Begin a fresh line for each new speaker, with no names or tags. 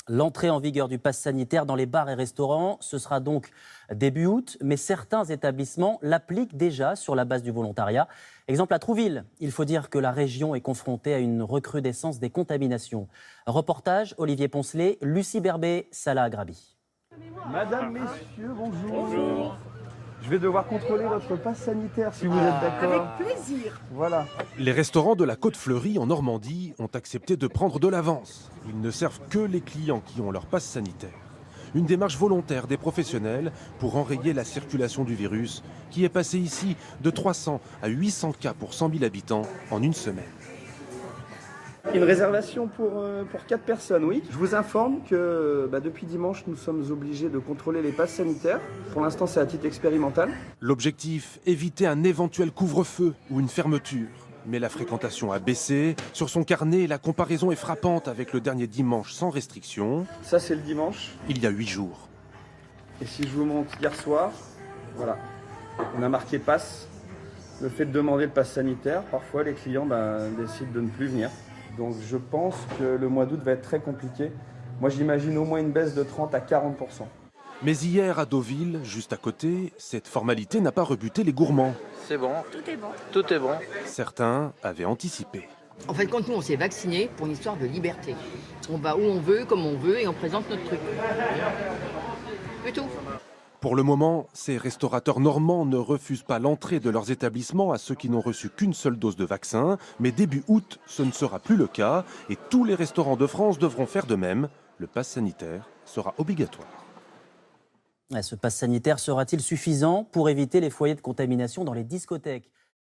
L'entrée en vigueur du pass sanitaire dans les bars et restaurants, ce sera donc début août, mais certains établissements l'appliquent déjà sur la base du volontariat. Exemple à Trouville, il faut dire que la région est confrontée à une recrudescence des contaminations. Reportage Olivier Poncelet, Lucie Berbet, Salah Agrabi.
Madame, messieurs, bonjour. Je vais devoir contrôler votre passe sanitaire si vous êtes d'accord.
Avec plaisir.
Voilà.
Les restaurants de la Côte Fleurie en Normandie ont accepté de prendre de l'avance. Ils ne servent que les clients qui ont leur passe sanitaire. Une démarche volontaire des professionnels pour enrayer la circulation du virus qui est passé ici de 300 à 800 cas pour 100 000 habitants en une semaine.
Une réservation pour 4 personnes, oui. Je vous informe que depuis dimanche, nous sommes obligés de contrôler les passes sanitaires. Pour l'instant, c'est à titre expérimental.
L'objectif, éviter un éventuel couvre-feu ou une fermeture. Mais la fréquentation a baissé. Sur son carnet, la comparaison est frappante avec le dernier dimanche sans restriction,
Ça, c'est le dimanche.
il y a 8 jours.
Et si je vous montre hier soir, voilà, on a marqué passe. Le fait de demander le pass sanitaire, parfois les clients décident de ne plus venir. Donc je pense que le mois d'août va être très compliqué. Moi, j'imagine au moins une baisse de 30 à 40%.
Mais hier, à Deauville, juste à côté, cette formalité n'a pas rebuté les gourmands.
C'est bon,
Tout est bon.
tout est bon.
Certains avaient anticipé.
En fin de compte, nous, on s'est vaccinés pour une histoire de liberté. On va où on veut, comme on veut, et on présente notre truc. C'est tout.
Pour le moment, ces restaurateurs normands ne refusent pas l'entrée de leurs établissements à ceux qui n'ont reçu qu'une seule dose de vaccin. Mais début août, ce ne sera plus le cas et tous les restaurants de France devront faire de même. Le pass sanitaire sera obligatoire.
Ce pass sanitaire sera-t-il suffisant pour éviter les foyers de contamination dans les discothèques ?